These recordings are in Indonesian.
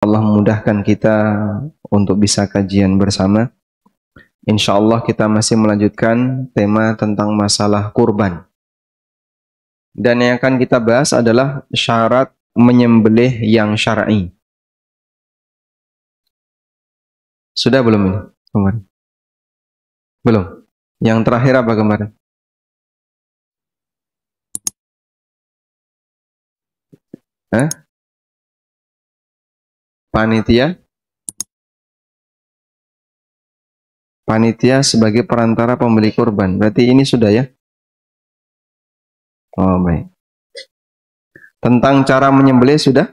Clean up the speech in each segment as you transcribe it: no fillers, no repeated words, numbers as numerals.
Allah memudahkan kita untuk bisa kajian bersama. Insya Allah kita masih melanjutkan tema tentang masalah kurban. Dan yang akan kita bahas adalah syarat menyembelih yang syar'i. Sudah belum ini kemarin? Belum. Yang terakhir apa kemarin? Panitia sebagai perantara pembeli kurban. Berarti ini sudah ya? Oh baik. Tentang cara menyembelih sudah?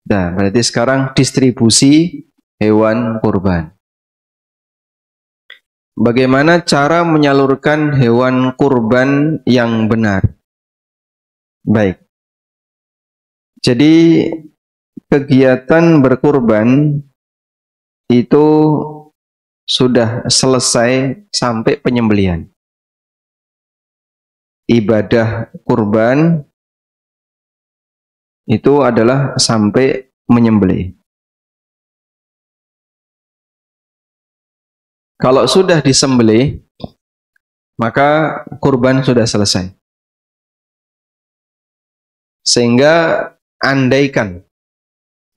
Nah, berarti sekarang distribusi hewan kurban. Bagaimana cara menyalurkan hewan kurban yang benar? Baik. Jadi kegiatan berkurban itu sudah selesai sampai penyembelihan. Ibadah kurban itu adalah sampai menyembelih. Kalau sudah disembelih, maka kurban sudah selesai. Sehingga andaikan,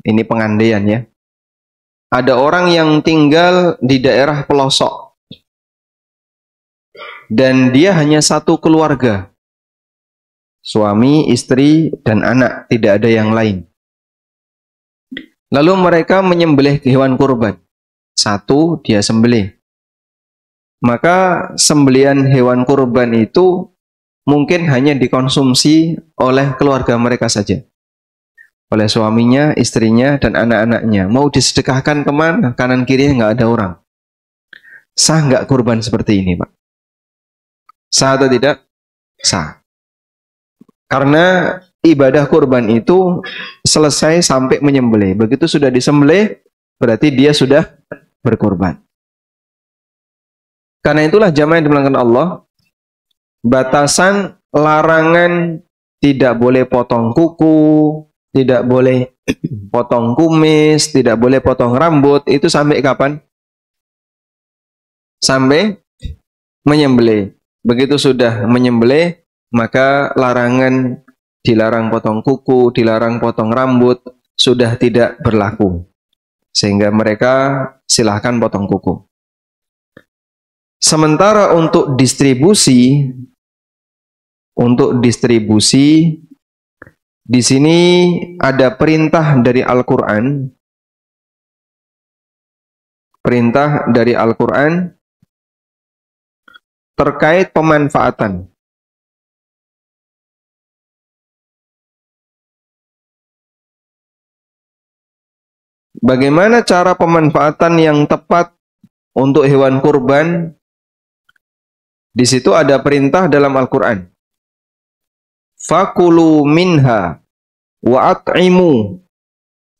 ini pengandaian ya, ada orang yang tinggal di daerah pelosok dan dia hanya satu keluarga, suami, istri, dan anak, tidak ada yang lain. Lalu mereka menyembelih hewan kurban. Satu dia sembelih. Maka sembelihan hewan kurban itu mungkin hanya dikonsumsi oleh keluarga mereka saja. Oleh suaminya, istrinya, dan anak-anaknya. Mau disedekahkan kemana? Kanan kirinya nggak ada orang. Sah nggak kurban seperti ini, Pak? Sah atau tidak? Sah. Karena ibadah kurban itu selesai sampai menyembelih. Begitu sudah disembelih, berarti dia sudah berkurban. Karena itulah jamaah yang dimuliakan Allah, batasan larangan tidak boleh potong kuku, tidak boleh potong kumis, tidak boleh potong rambut, itu sampai kapan? Sampai menyembelih. Begitu sudah menyembelih, maka larangan dilarang potong kuku, dilarang potong rambut, sudah tidak berlaku. Sehingga mereka silahkan potong kuku. Sementara untuk distribusi, di sini ada perintah dari Al-Quran. Perintah dari Al-Quran terkait pemanfaatan. Bagaimana cara pemanfaatan yang tepat untuk hewan kurban? Di situ ada perintah dalam Al-Quran. Fakulu minha wa at'imu.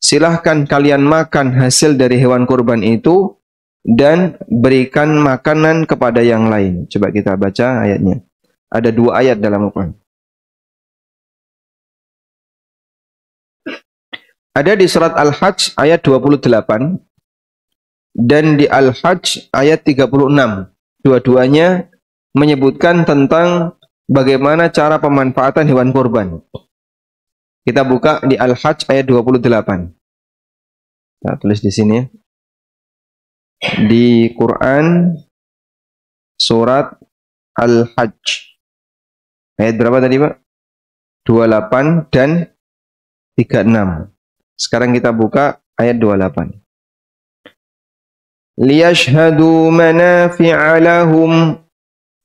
Silahkan kalian makan hasil dari hewan kurban itu dan berikan makanan kepada yang lain. Coba kita baca ayatnya. Ada 2 ayat dalam Al-Quran. Ada di surat Al-Hajj ayat 28 dan di Al-Hajj ayat 36. Dua-duanya menyebutkan tentang bagaimana cara pemanfaatan hewan kurban. Kita buka di Al-Hajj ayat 28. Kita tulis di sini. Di Quran surat Al-Hajj. Ayat berapa tadi, Pak? 28 dan 36. Sekarang kita buka ayat 28. Liyashhadu manafi'a lahum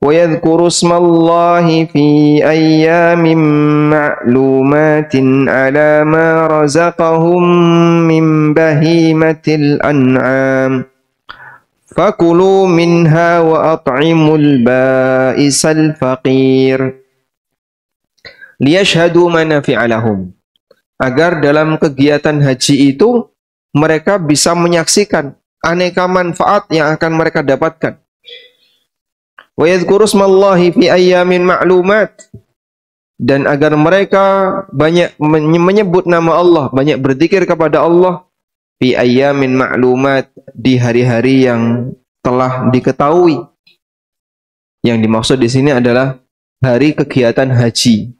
وَيَذْكُرُ اسْمَ اللَّهِ فِي أَيَّامٍ مَّعْلُومَاتٍ عَلَى مَا رَزَقَهُم مِّن بَهِيمَةِ الْأَنْعَامِ فَكُلُوا مِنْهَا وَأَطْعِمُوا الْبَائِسَ الْفَقِيرَ لِيَشْهَدُوا مَنَافِعَ لَهُمْ. Agar dalam kegiatan haji itu mereka bisa menyaksikan aneka manfaat yang akan mereka dapatkan. Wa yadhkuru ismallahi fi ayyamin ma'lumat, dan agar mereka banyak menyebut nama Allah, banyak berzikir kepada Allah fi ayyamin ma'lumat, di hari-hari yang telah diketahui. Yang dimaksud di sini adalah hari kegiatan haji.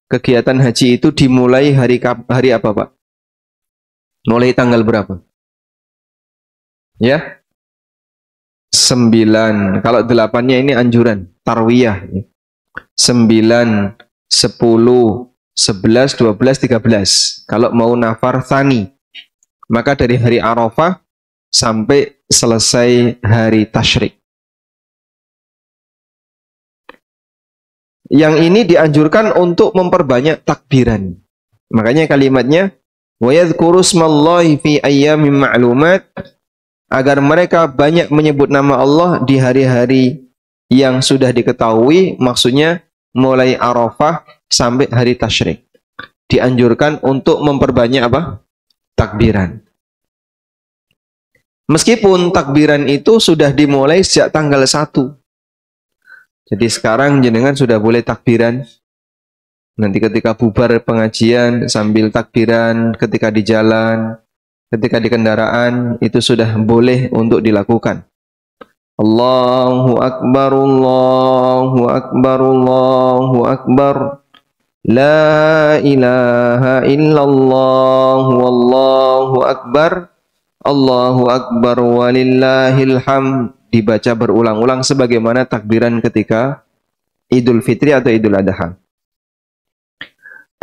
Kegiatan haji itu dimulai hari apa, Pak? Mulai tanggal berapa? Ya? 9. Kalau 8-nya ini anjuran, tarwiyah. 9, 10, 11, 12, 13. Kalau mau nafar tsani, maka dari hari Arafah sampai selesai hari tasyrik. Yang ini dianjurkan untuk memperbanyak takbiran. Makanya kalimatnya wa yadhkuru smallahi fi ayyamin ma'lumat, agar mereka banyak menyebut nama Allah di hari-hari yang sudah diketahui, maksudnya mulai Arafah sampai hari tasyrik. Dianjurkan untuk memperbanyak apa? Takbiran. Meskipun takbiran itu sudah dimulai sejak tanggal 1. Jadi sekarang jenengan sudah boleh takbiran. Nanti ketika bubar pengajian sambil takbiran, ketika di jalan, ketika di kendaraan, itu sudah boleh untuk dilakukan. Allahu Akbar, Allahu Akbar, Allahu Akbar. La ilaha illallah, wallahu akbar. Allahu Akbar walillahil hamd. Dibaca berulang-ulang sebagaimana takbiran ketika Idul Fitri atau Idul Adha.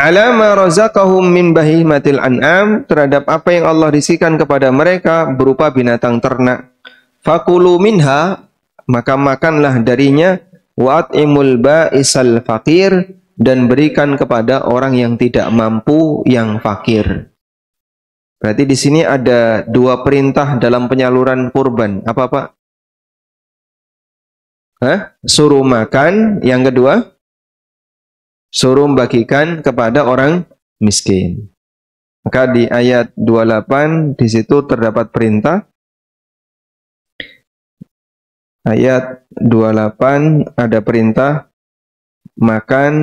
Ala ma razaqahum min bahimatil an'am, terhadap apa yang Allah rizkikan kepada mereka berupa binatang ternak. Fakulu minha, maka makanlah darinya. Wa at'imul ba'isal faqir, dan berikan kepada orang yang tidak mampu, yang fakir. Berarti di sini ada 2 perintah dalam penyaluran kurban. Apa, Pak? Suruh makan, yang kedua suruh bagikan kepada orang miskin. Maka di ayat 28 di situ terdapat perintah. Ayat 28 ada perintah makan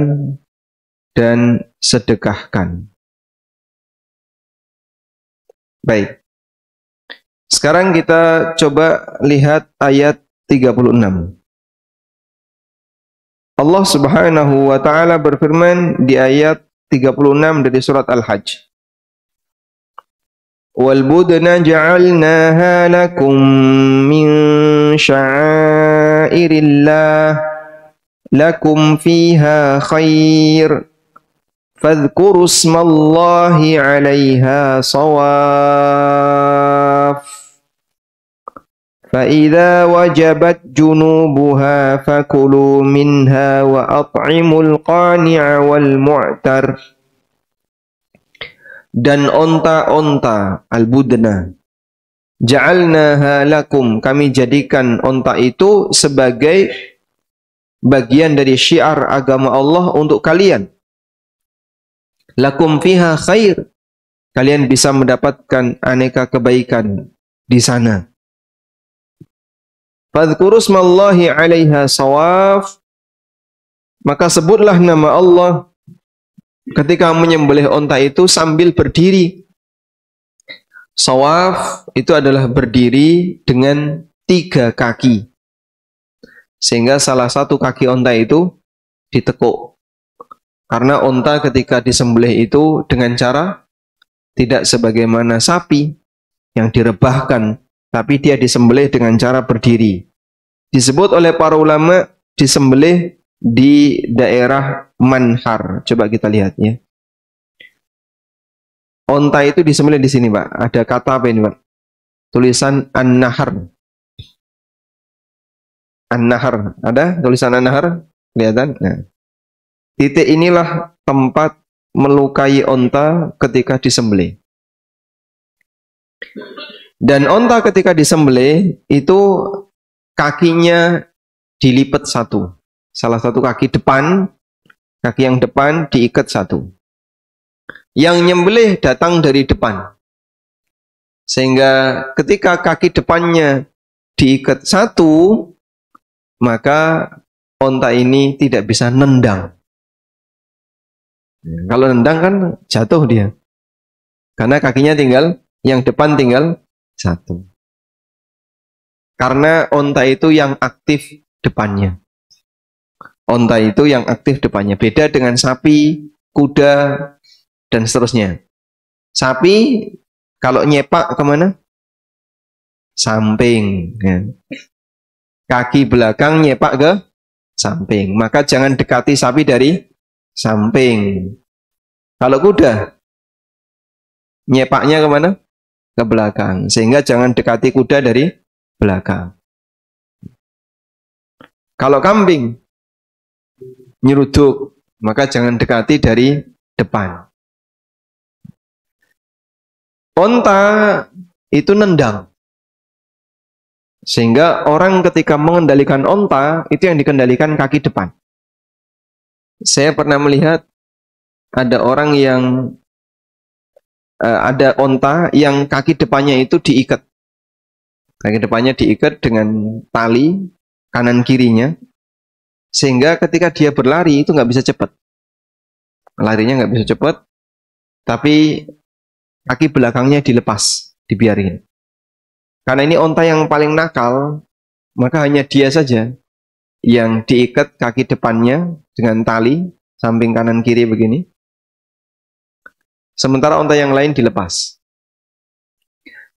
dan sedekahkan. Baik. Sekarang kita coba lihat ayat 36. Allah Subhanahu wa taala berfirman di ayat 36 dari surat Al-Hajj. Wal budna ja'alnaha lakum min sya'airillah lakum fiha khair fadhkuru ismallahi 'alaiha shawaf. فَإِذَا وَجَبَتْ جُنُوبُهَا فَكُلُوا مِنْهَا وَأَطْعِمُوا الْقَانِعَ وَالْمُعْتَرَ. Dan onta-onta al-budna ja'alnaha lakum, kami jadikan onta itu sebagai bagian dari syiar agama Allah untuk kalian. Lakum fiha khair, kalian bisa mendapatkan aneka kebaikan di sana. Fadhkuru ismallahi 'alaiha shawaf, maka sebutlah nama Allah ketika menyembelih onta itu sambil berdiri. Shawaf itu adalah berdiri dengan 3 kaki, sehingga salah satu kaki onta itu ditekuk. Karena onta ketika disembelih itu dengan cara tidak sebagaimana sapi yang direbahkan, tapi dia disembelih dengan cara berdiri. Disebut oleh para ulama disembelih di daerah manhar. Coba kita lihat ya. Onta itu disembelih di sini, Pak. Ada kata apa ini, Pak? Tulisan an-nahar. An-nahar. Ada tulisan an-nahar? Kelihatan? Nah. Titik inilah tempat melukai onta ketika disembelih. Dan onta ketika disembelih itu kakinya dilipat satu. Salah satu kaki depan, kaki yang depan diikat satu. Yang nyembelih datang dari depan. Sehingga ketika kaki depannya diikat satu, maka onta ini tidak bisa nendang. Kalau nendang kan jatuh dia. Karena kakinya tinggal yang depan tinggal satu. Karena onta itu yang aktif depannya. Onta itu yang aktif depannya. Beda dengan sapi, kuda, dan seterusnya. Sapi kalau nyepak kemana? Samping. Ya. Kaki belakang nyepak ke samping. Maka jangan dekati sapi dari samping. Kalau kuda, nyepaknya kemana? Ke belakang. Sehingga jangan dekati kuda dari belakang. Kalau kambing, nyeruduk, maka jangan dekati dari depan. Onta itu nendang. Sehingga orang ketika mengendalikan onta, itu yang dikendalikan kaki depan. Saya pernah melihat ada orang yang ada onta yang kaki depannya itu diikat. Kaki depannya diikat dengan tali kanan kirinya, sehingga ketika dia berlari itu nggak bisa cepat. Larinya nggak bisa cepat, tapi kaki belakangnya dilepas, dibiarin. Karena ini onta yang paling nakal, maka hanya dia saja yang diikat kaki depannya dengan tali samping kanan kiri begini. Sementara onta yang lain dilepas.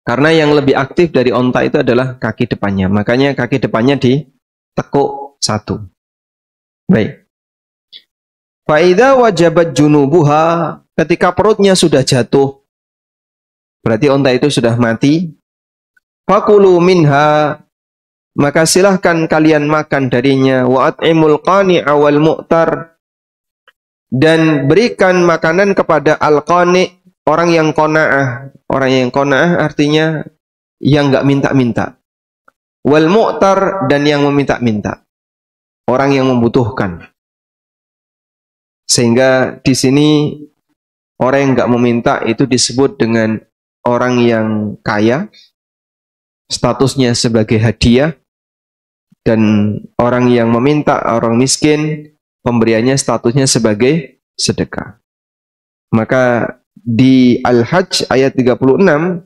Karena yang lebih aktif dari onta itu adalah kaki depannya. Makanya kaki depannya ditekuk satu. Baik. Faida wajabat junubuha, ketika perutnya sudah jatuh, berarti onta itu sudah mati. Fakulu minha, maka silahkan kalian makan darinya. Wa at'imul qani'a wal mu'tar, dan berikan makanan kepada al-qani', orang yang qanaah. Orang yang qanaah artinya yang nggak minta-minta. Wal mu'tar, dan yang meminta-minta. Orang yang membutuhkan. Sehingga di sini orang yang nggak meminta itu disebut dengan orang yang kaya, statusnya sebagai hadiah, dan orang yang meminta, orang miskin, pemberiannya statusnya sebagai sedekah. Maka di Al-Hajj ayat 36,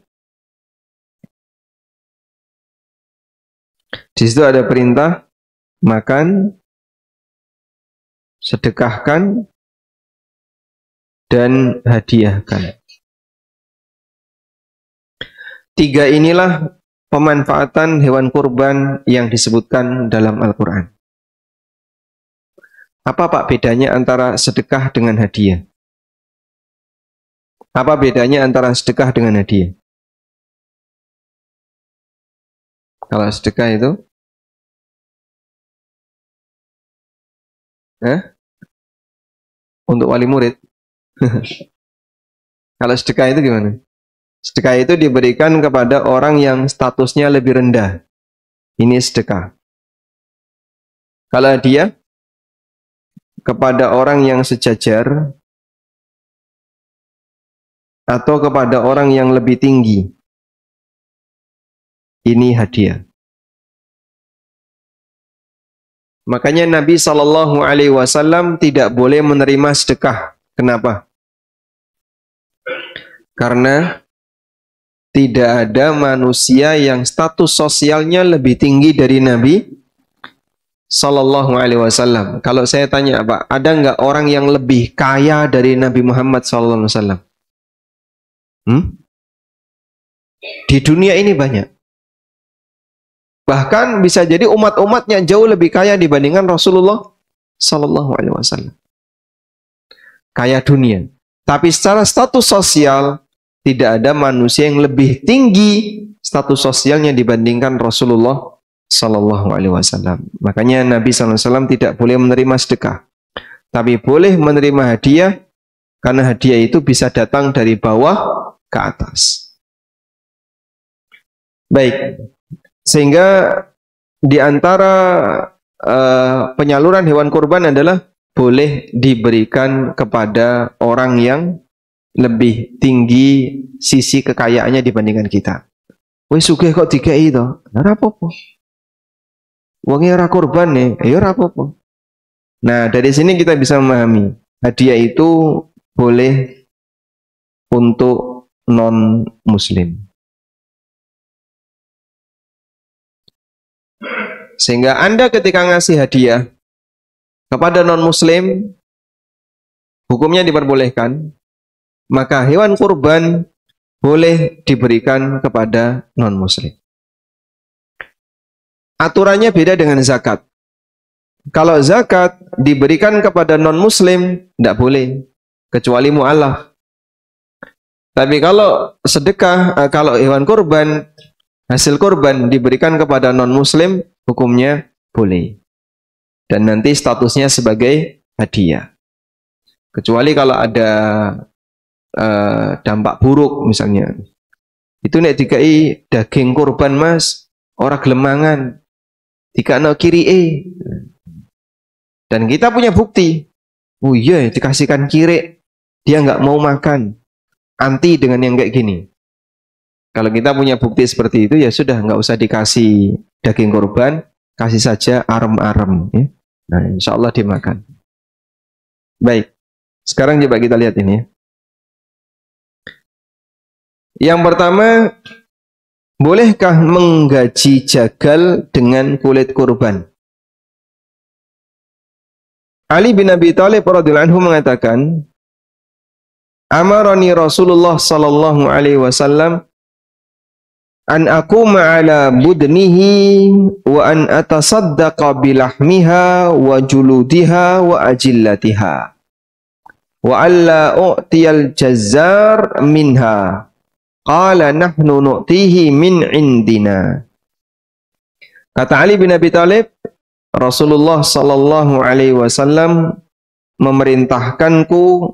di situ ada perintah makan, sedekahkan, dan hadiahkan. Tiga inilah pemanfaatan hewan kurban yang disebutkan dalam Al-Quran. Apa Pak bedanya antara sedekah dengan hadiah? Apa bedanya antara sedekah dengan hadiah? Kalau sedekah itu? Untuk wali murid. Kalau sedekah itu gimana? Sedekah itu diberikan kepada orang yang statusnya lebih rendah. Ini sedekah. Kalau hadiah, kepada orang yang sejajar atau kepada orang yang lebih tinggi. Ini hadiah. Makanya Nabi SAW tidak boleh menerima sedekah. Kenapa? Karena tidak ada manusia yang status sosialnya lebih tinggi dari Nabi SAW. Kalau saya tanya, Pak, ada nggak orang yang lebih kaya dari Nabi Muhammad SAW? Di dunia ini banyak. Bahkan bisa jadi umat-umatnya jauh lebih kaya dibandingkan Rasulullah SAW. Kaya dunia. Tapi secara status sosial, tidak ada manusia yang lebih tinggi status sosialnya dibandingkan Rasulullah SAW. Makanya Nabi SAW tidak boleh menerima sedekah. Tapi boleh menerima hadiah, karena hadiah itu bisa datang dari bawah ke atas. Baik. Sehingga di antara penyaluran hewan kurban adalah boleh diberikan kepada orang yang lebih tinggi sisi kekayaannya dibandingkan kita. Wis sugih kok dikei to? Ora apa-apa. Wonge ora kurban nih, ya ora apa-apa. Nah, dari sini kita bisa memahami hadiah itu boleh untuk non-muslim. Sehingga Anda ketika ngasih hadiah kepada non-muslim, hukumnya diperbolehkan, maka hewan kurban boleh diberikan kepada non-muslim. Aturannya beda dengan zakat. Kalau zakat diberikan kepada non-muslim, tidak boleh, kecuali mu'alaf. Tapi kalau sedekah, kalau hewan kurban, hasil kurban diberikan kepada non-muslim, hukumnya boleh. Dan nanti statusnya sebagai hadiah. Kecuali kalau ada dampak buruk misalnya. Itu nek dikai daging kurban mas, ora gelemangan. Dikano kiri Dan kita punya bukti. Oh iya, dikasihkan kiri, dia nggak mau makan. Anti dengan yang kayak gini. Kalau kita punya bukti seperti itu, ya sudah, nggak usah dikasih daging kurban, kasih saja arem-arem. Ya. Nah, insya Allah dimakan. Baik, sekarang coba kita lihat ini. Yang pertama, bolehkah menggaji jagal dengan kulit kurban? Ali bin Abi Thalib radhiyallahu anhu mengatakan, amarani Rasulullah sallallahu alaihi wasallam an aquma ala budnihi wa an atasaddaqa bilahmiha wa juludiha wa ajillatiha wa alla u'tiyal jazzar minha qala nahnu nu'tihi min indina. Kata Ali bin Abi Thalib, Rasulullah sallallahu alaihi wasallam memerintahkanku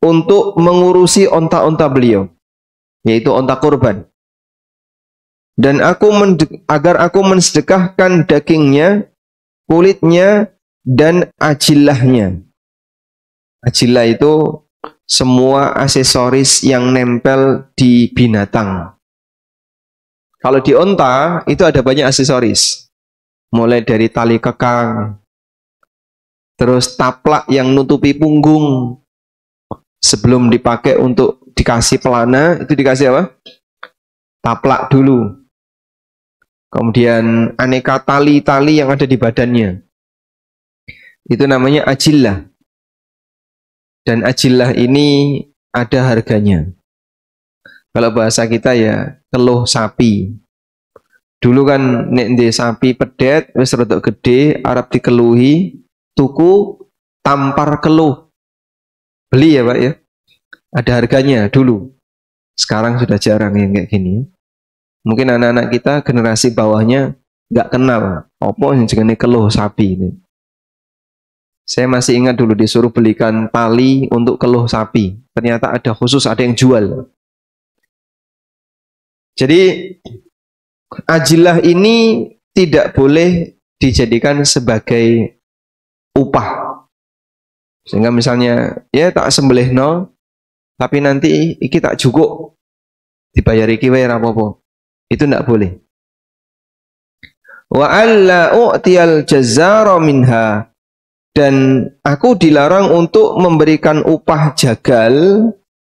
untuk mengurusi onta-onta beliau, yaitu onta kurban. Dan agar aku mensedekahkan dagingnya, kulitnya, dan ajillahnya. Ajillah itu semua aksesoris yang nempel di binatang. Kalau di onta, itu ada banyak aksesoris. Mulai dari tali kekang, terus taplak yang nutupi punggung. Sebelum dipakai untuk dikasih pelana, itu dikasih apa? Taplak dulu. Kemudian aneka tali-tali yang ada di badannya. Itu namanya ajillah. Dan ajillah ini ada harganya. Kalau bahasa kita ya, keluh sapi. Dulu kan nek ndek sapi pedet, wis rada gede, arep dikeluhi, tuku tampar keluh. Beli ya Pak ya. Ada harganya dulu. Sekarang sudah jarang yang kayak gini. Mungkin anak-anak kita generasi bawahnya nggak kenal apa yang jenenge keluh sapi ini. Saya masih ingat dulu disuruh belikan tali untuk keluh sapi. Ternyata ada khusus, ada yang jual. Jadi ajillah ini tidak boleh dijadikan sebagai upah. Sehingga misalnya, ya tak sembelih no, tapi nanti iki tak cukup dibayar iki wae ra apa-apa. Itu tidak boleh. Wa alla u'tiyal jazzara minha, dan aku dilarang untuk memberikan upah jagal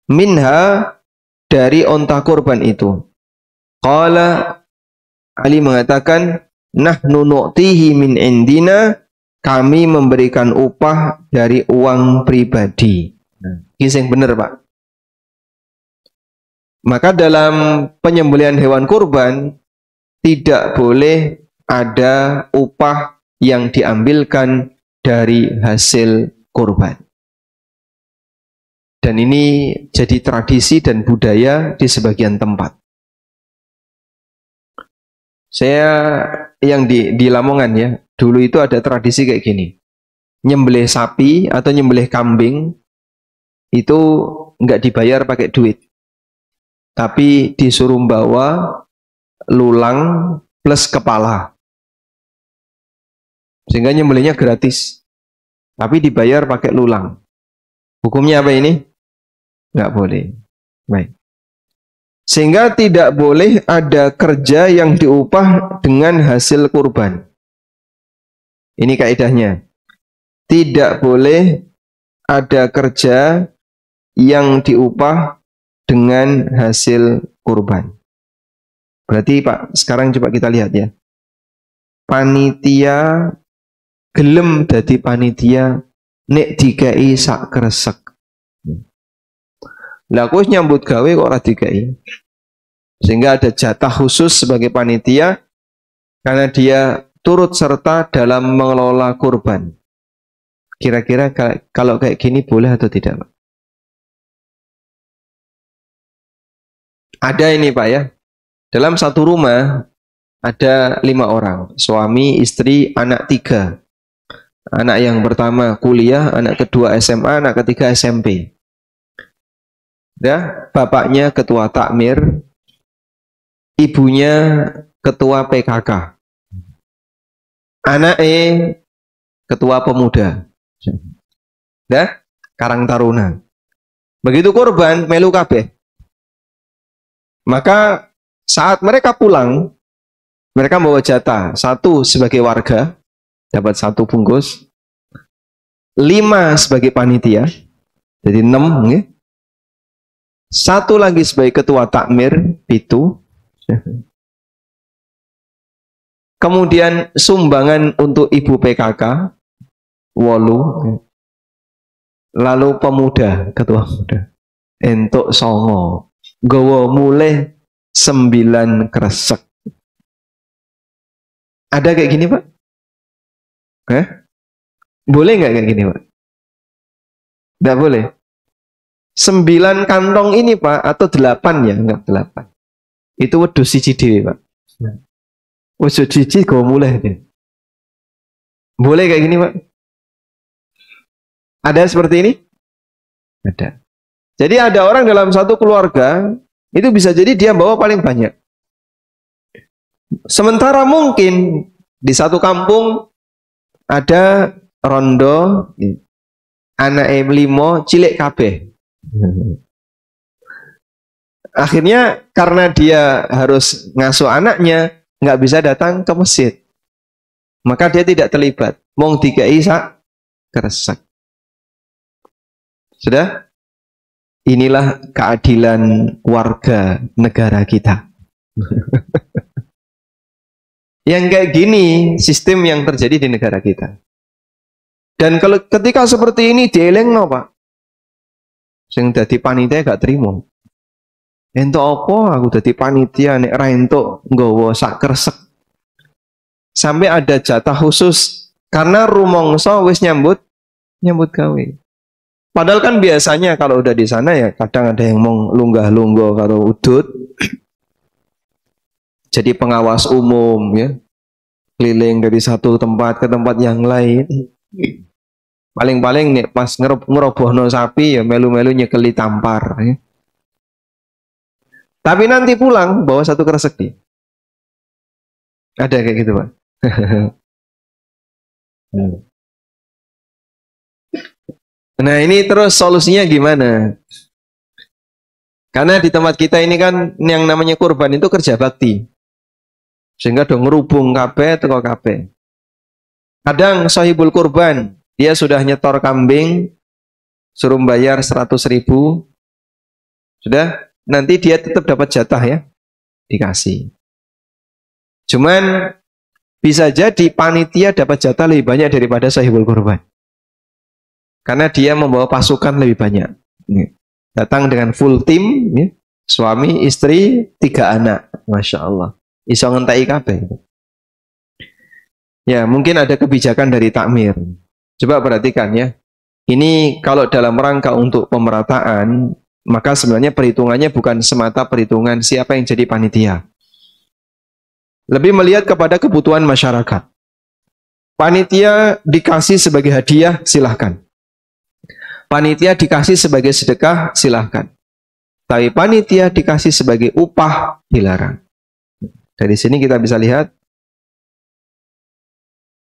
minha, dari onta kurban itu. Qala, Ali mengatakan, nahnu nu'tihi min indina, kami memberikan upah dari uang pribadi. Ini yang benar Pak. Maka dalam penyembelihan hewan kurban tidak boleh ada upah yang diambilkan dari hasil kurban. Dan ini jadi tradisi dan budaya di sebagian tempat. Saya yang di Lamongan ya, dulu itu ada tradisi kayak gini. Nyembelih sapi atau nyembelih kambing itu nggak dibayar pakai duit. Tapi disuruh bawa lulang plus kepala. Sehingga nyembelihnya gratis. Tapi dibayar pakai lulang. Hukumnya apa ini? Nggak boleh. Baik. Sehingga tidak boleh ada kerja yang diupah dengan hasil kurban. Ini kaidahnya. Tidak boleh ada kerja yang diupah dengan hasil kurban. Berarti Pak, sekarang coba kita lihat ya. Panitia gelem dadi panitia nek dikai sak kresek. Lah aku nyambut gawe kok ora dikai. Sehingga ada jatah khusus sebagai panitia karena dia turut serta dalam mengelola kurban. Kira-kira kalau kayak gini boleh atau tidak, Pak? Ada ini Pak ya. Dalam satu rumah ada 5 orang. Suami, istri, anak 3. Anak yang pertama kuliah, anak kedua SMA, anak ketiga SMP. Ya, bapaknya ketua takmir, ibunya ketua PKK. Anaknya ketua pemuda. Ya, Karang Taruna. Begitu kurban melu kabeh. Maka saat mereka pulang, mereka membawa jatah. 1 sebagai warga, dapat 1 bungkus. 5 sebagai panitia, jadi 6. Ya. 1 lagi sebagai ketua takmir, 7. Kemudian sumbangan untuk ibu PKK, 8. Lalu pemuda, ketua pemuda, entuk 9. Gowo mulai 9 kresek. Ada kayak gini Pak? Boleh nggak kayak gini Pak? Nggak boleh. 9 kantong ini Pak, atau 8 ya? Enggak 8. Itu wedhus siji dhewe Pak. Wedhus siji gowo mulai. Boleh kayak gini Pak? Ada seperti ini? Ada. Jadi ada orang dalam satu keluarga, itu bisa jadi dia bawa paling banyak. Sementara mungkin di satu kampung ada rondo, anak 5 cilik kabeh. Akhirnya karena dia harus ngasuh anaknya, nggak bisa datang ke masjid. Maka dia tidak terlibat. Mong dikai sak kresek. Sudah? Inilah keadilan warga negara kita. Yang kayak gini sistem yang terjadi di negara kita. Dan kalau ketika seperti ini dielengno Pak, sing dadi panitia gak terima. Entuk apa aku dadi panitia nek ra entuk nggawa sak kresek. Sampai ada jatah khusus karena rumangsa wis nyambut gawe. Padahal kan biasanya kalau udah di sana ya kadang ada yang mau lunggah-lungguh karo udut. Jadi pengawas umum ya. Keliling dari satu tempat ke tempat yang lain. Paling-paling nih pas ngerobohno sapi ya melu-melu nyekeli tampar ya. Tapi nanti pulang bawa 1 kresek dia. Ada kayak gitu Pak. Nah ini terus solusinya gimana? Karena di tempat kita ini kan yang namanya kurban itu kerja bakti. Sehingga dong ngerubung kabeh teko kabeh. Kadang sahibul kurban, dia sudah nyetor kambing, suruh bayar 100.000. Sudah, nanti dia tetap dapat jatah ya. Dikasih. Cuman bisa jadi panitia dapat jatah lebih banyak daripada sahibul kurban. Karena dia membawa pasukan lebih banyak. Datang dengan full tim, ya. Suami, istri, 3 anak. Masya Allah. Iso ngentai kabeh. Ya, mungkin ada kebijakan dari takmir. Coba perhatikan ya. Ini kalau dalam rangka untuk pemerataan, maka sebenarnya perhitungannya bukan semata perhitungan siapa yang jadi panitia. Lebih melihat kepada kebutuhan masyarakat. Panitia dikasih sebagai hadiah, silahkan. Panitia dikasih sebagai sedekah, silahkan. Tapi panitia dikasih sebagai upah, dilarang. Dari sini kita bisa lihat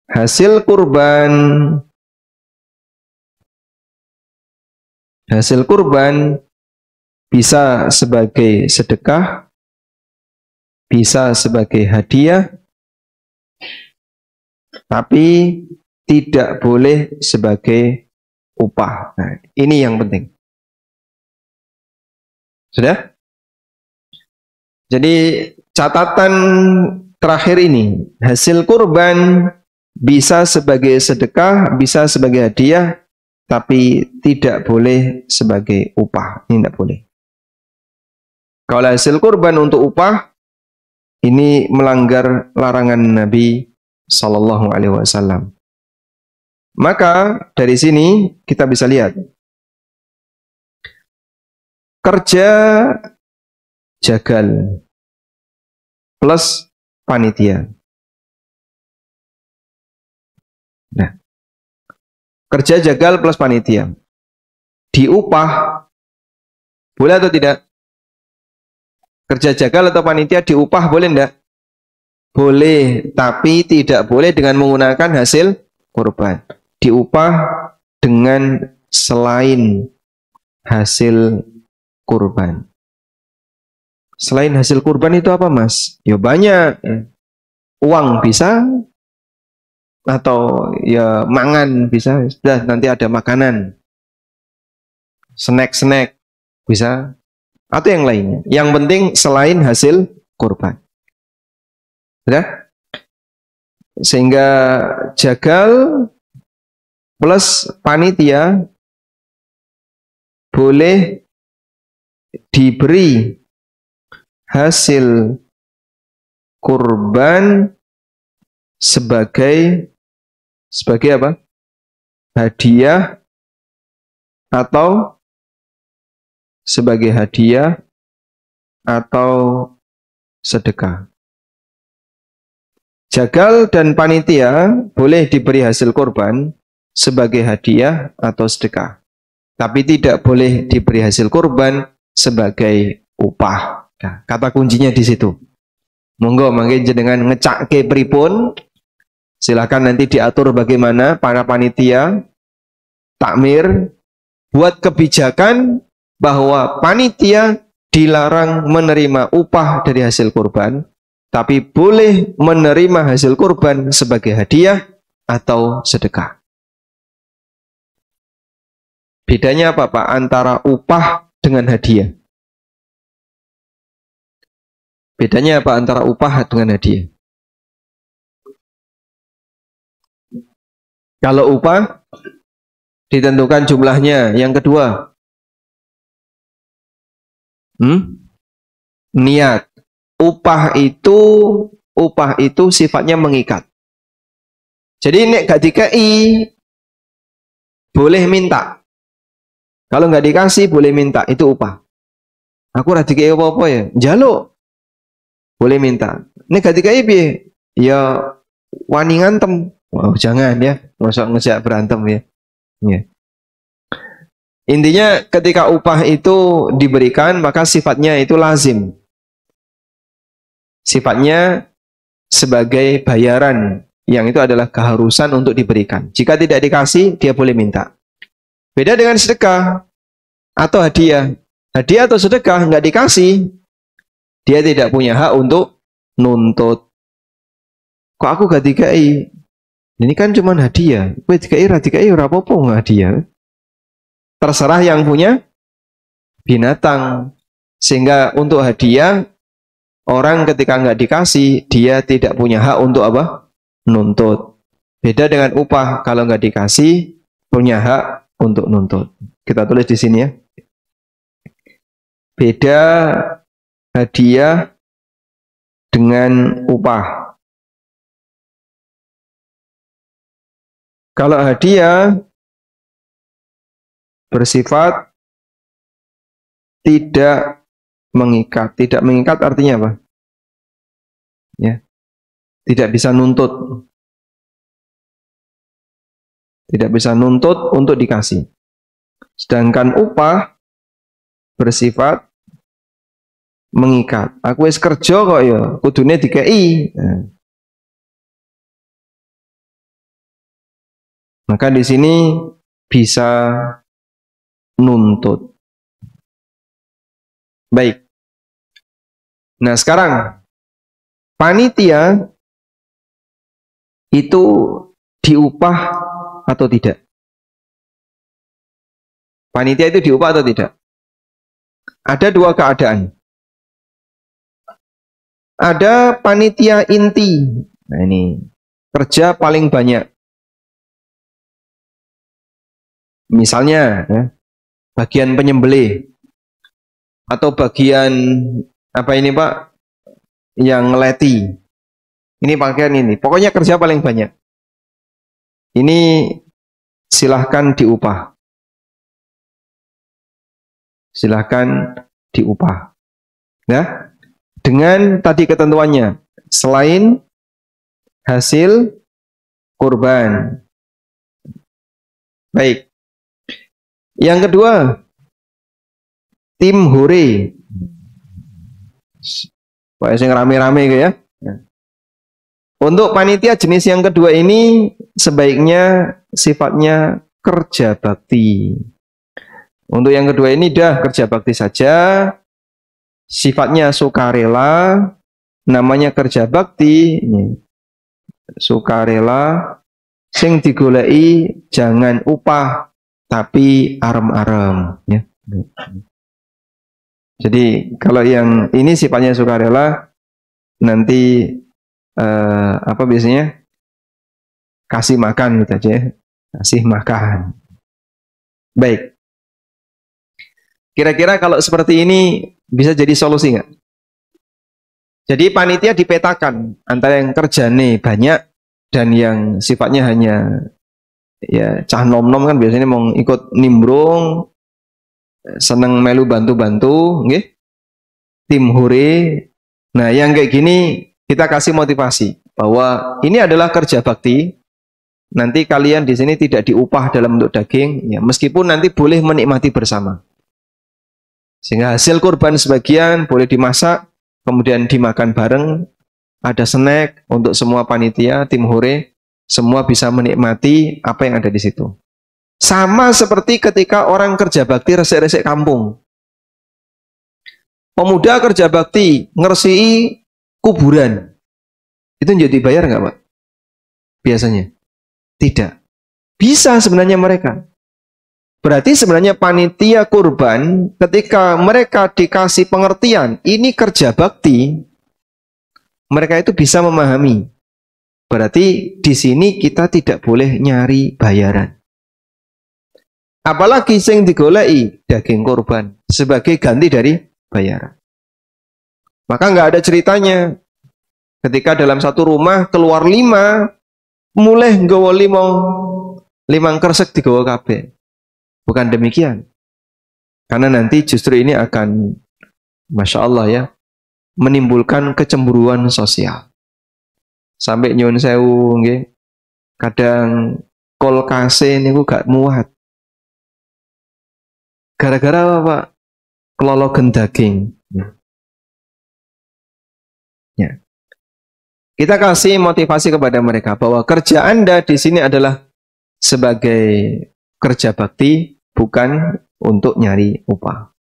hasil kurban bisa sebagai sedekah, bisa sebagai hadiah, tapi tidak boleh sebagai upah. Nah, ini yang penting. Sudah? Jadi catatan terakhir ini, hasil kurban bisa sebagai sedekah, bisa sebagai hadiah, tapi tidak boleh sebagai upah. Ini tidak boleh. Kalau hasil kurban untuk upah, ini melanggar larangan Nabi Sallallahu Alaihi Wasallam. Maka dari sini kita bisa lihat kerja jagal plus panitia. Nah, kerja jagal plus panitia diupah boleh atau tidak? Kerja jagal atau panitia diupah boleh enggak? Boleh, tapi tidak boleh dengan menggunakan hasil kurban. Diupah dengan selain hasil kurban. Selain hasil kurban itu apa, Mas? Ya banyak. Uang bisa, atau ya mangan bisa. Sudah, nanti ada makanan. Snack-snack bisa. Atau yang lainnya. Yang penting selain hasil kurban. Sudah? Sehingga jagal plus panitia boleh diberi hasil kurban sebagai apa? Hadiah atau sebagai hadiah atau sedekah. Jagal dan panitia boleh diberi hasil kurban sebagai hadiah atau sedekah. Tapi tidak boleh diberi hasil kurban sebagai upah. Nah, kata kuncinya di situ. Monggo mangke jenengan ngecake pripun. Silakan nanti diatur bagaimana para panitia takmir buat kebijakan bahwa panitia dilarang menerima upah dari hasil kurban, tapi boleh menerima hasil kurban sebagai hadiah atau sedekah. Bedanya apa, Pak, antara upah dengan hadiah? Bedanya apa antara upah dengan hadiah? Kalau upah ditentukan jumlahnya. Yang kedua, niat. Upah itu sifatnya mengikat. Jadi nek gak dikei boleh minta. Kalau nggak dikasih boleh minta, itu upah. Aku ora dikei apa-apa ya, njaluk. Boleh minta. Nek gak dikei piye? Ya wani ngantem. Oh, jangan ya, masa ngejak berantem ya. Ya. Intinya ketika upah itu diberikan maka sifatnya itu lazim. Sifatnya sebagai bayaran, yang itu adalah keharusan untuk diberikan. Jika tidak dikasih, dia boleh minta. Beda dengan sedekah atau hadiah. Hadiah atau sedekah nggak dikasih, dia tidak punya hak untuk nuntut. Kok aku gak dikai? Ini kan cuma hadiah. Kowe dikai ora apa-apa nggak hadiah. Terserah yang punya binatang. Sehingga untuk hadiah, orang ketika nggak dikasih, dia tidak punya hak untuk apa? Nuntut. Beda dengan upah, kalau nggak dikasih, punya hak untuk nuntut. Kita tulis di sini ya. Beda hadiah dengan upah. Kalau hadiah bersifat tidak mengikat. Tidak mengikat artinya apa? Ya, tidak bisa nuntut. Tidak bisa nuntut untuk dikasih. Sedangkan upah bersifat mengikat. Aku wis kerja kok ya, kudune dikei. Nah. Maka di sini bisa nuntut. Baik. Nah, sekarang panitia itu diupah atau tidak? Panitia itu diupah atau tidak? Ada dua keadaan. Ada panitia inti. Nah ini, kerja paling banyak. Misalnya, ya, bagian penyembelih. Atau bagian, apa ini Pak? Yang ngeleti. Ini pakaian ini. Pokoknya kerja paling banyak. Ini silahkan diupah. Silahkan diupah. Ya. Dengan tadi ketentuannya, selain hasil kurban. Baik. Yang kedua, tim hore. Pak yang rame-rame ya. Untuk panitia jenis yang kedua ini sebaiknya sifatnya kerja bakti. Untuk yang kedua ini dah kerja bakti saja. Sifatnya sukarela, namanya kerja bakti, sukarela, sing digolei jangan upah, tapi arem-arem. Ya. Jadi kalau yang ini sifatnya sukarela, nanti apa biasanya kasih makan gitu aja, kasih makan. Baik. Kira-kira kalau seperti ini bisa jadi solusi nggak? Jadi panitia dipetakan antara yang kerjane banyak dan yang sifatnya hanya ya cah nom-nom kan biasanya mau ikut nimbrung, seneng melu bantu-bantu, nggih. Tim hore. Nah, yang kayak gini kita kasih motivasi bahwa ini adalah kerja bakti. Nanti kalian di sini tidak diupah dalam bentuk daging, ya meskipun nanti boleh menikmati bersama. Sehingga hasil kurban sebagian boleh dimasak, kemudian dimakan bareng, ada snack untuk semua panitia, tim hore, semua bisa menikmati apa yang ada di situ. Sama seperti ketika orang kerja bakti resik-resik kampung. Pemuda kerja bakti ngersii kuburan. Itu jadi bayar nggak Pak? Biasanya. Tidak. Bisa sebenarnya mereka. Berarti sebenarnya panitia kurban ketika mereka dikasih pengertian ini kerja bakti, mereka itu bisa memahami. Berarti di sini kita tidak boleh nyari bayaran. Apalagi sing digolei daging kurban sebagai ganti dari bayaran. Maka nggak ada ceritanya ketika dalam satu rumah keluar 5, mulai nggawa 5 kresek digawa kabeh. Bukan demikian. Karena nanti justru ini akan, Masya Allah ya, menimbulkan kecemburuan sosial. Sampai nyun sewu, nggih, kadang kolkase niku gak muat. Gara-gara apa Pak? Kelologen daging. Ya. Kita kasih motivasi kepada mereka bahwa kerja Anda di sini adalah sebagai kerja bakti, bukan untuk nyari upah.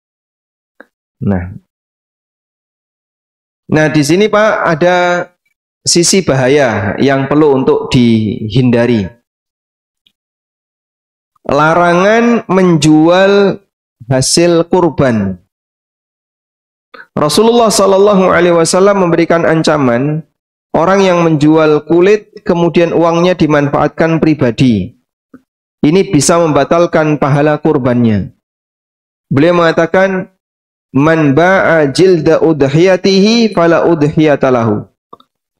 Nah di sini Pak ada sisi bahaya yang perlu untuk dihindari. Larangan menjual hasil kurban. Rasulullah Shallallahu Alaihi Wasallam memberikan ancaman orang yang menjual kulit kemudian uangnya dimanfaatkan pribadi. Ini bisa membatalkan pahala kurbannya. Beliau mengatakan, "Man ba'a jilda udhiyatihi fala udhiyatalahu."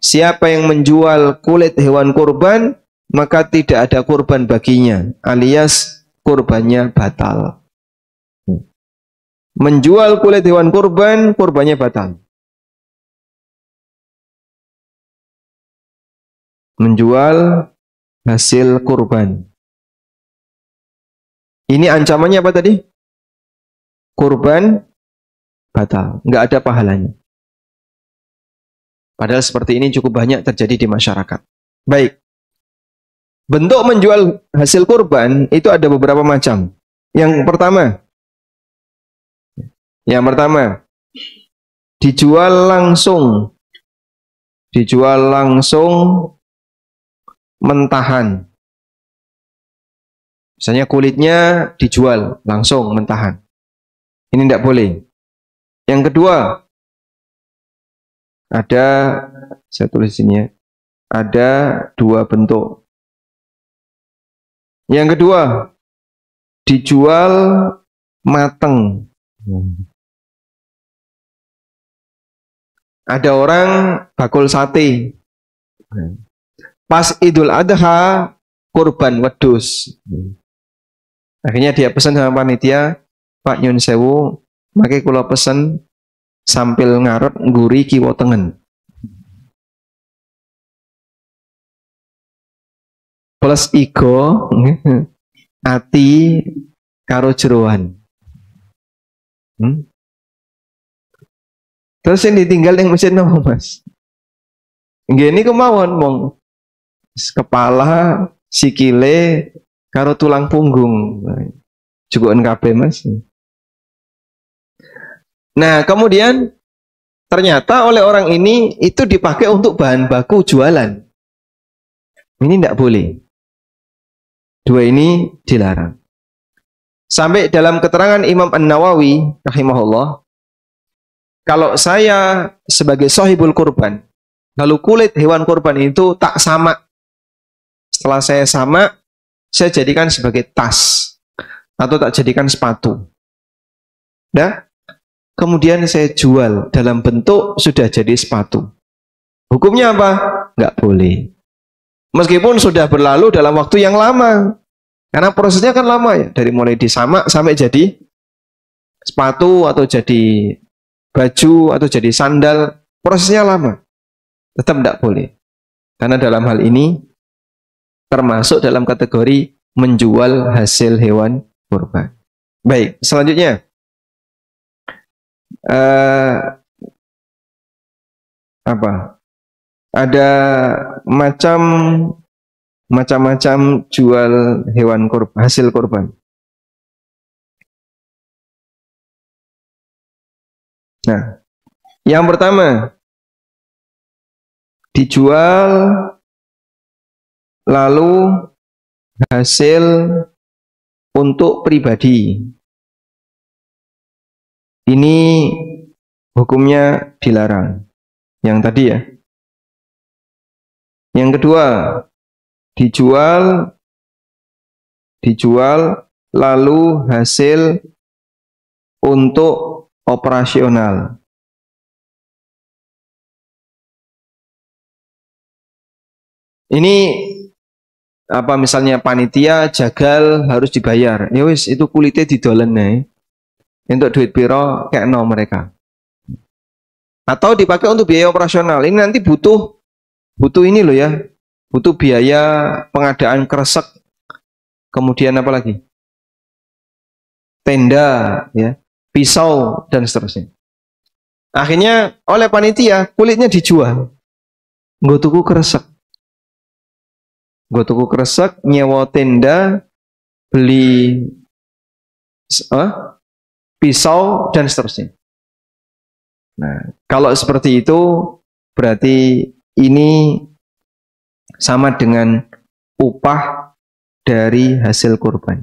Siapa yang menjual kulit hewan kurban, maka tidak ada kurban baginya, alias kurbannya batal. Menjual kulit hewan kurban, kurbannya batal. Menjual hasil kurban. Ini ancamannya apa tadi? Kurban batal, nggak ada pahalanya. Padahal seperti ini cukup banyak terjadi di masyarakat. Baik. Bentuk menjual hasil kurban itu ada beberapa macam. Yang pertama, dijual langsung. Dijual langsung mentahan. Misalnya kulitnya dijual langsung mentahan. Ini tidak boleh. Yang kedua, ada, saya tulis sini ya, ada dua bentuk. Yang kedua, dijual mateng. Ada orang bakul sate. Pas Idul Adha, kurban wedhus. Akhirnya dia pesan sama panitia, Pak Nyun Sewu, makanya kula pesen sambil ngarep ngguri kiwa tengen. Plus igo ati karo jeroan. Terus yang ditinggal yang mesin apa Mas? Gini kemauan mong kepala, sikile karo tulang punggung. Jugaan kabeh Mas. Nah, kemudian ternyata oleh orang ini itu dipakai untuk bahan baku jualan. Ini tidak boleh. Dua ini dilarang. Sampai dalam keterangan Imam An-Nawawi rahimahullah, kalau saya sebagai sahibul kurban, lalu kulit hewan kurban itu tak sama. Setelah saya sama, saya jadikan sebagai tas atau tak jadikan sepatu. Nah, kemudian saya jual dalam bentuk sudah jadi sepatu. Hukumnya apa? Nggak boleh. Meskipun sudah berlalu dalam waktu yang lama. Karena prosesnya kan lama ya. Dari mulai disamak sampai jadi sepatu atau jadi baju atau jadi sandal. Prosesnya lama. Tetap tidak boleh. Karena dalam hal ini termasuk dalam kategori menjual hasil hewan kurban. Baik, selanjutnya. Apa? Ada macam-macam jual hewan kurban, hasil kurban. Nah, yang pertama dijual lalu hasil untuk pribadi. Ini hukumnya dilarang. Yang tadi ya. Yang kedua, dijual lalu hasil untuk operasional. Ini apa misalnya panitia jagal harus dibayar. Ya wis itu kulitnya didolen nih. Untuk duit piro kayak no mereka. Atau dipakai untuk biaya operasional. Ini nanti butuh ini loh ya, butuh biaya pengadaan kresek, kemudian apa lagi? Tenda, ya, pisau dan seterusnya. Akhirnya oleh panitia kulitnya dijual. Nggo tuku kresek, nyewa tenda, beli pisau dan seterusnya. Nah, kalau seperti itu berarti ini sama dengan upah dari hasil kurban.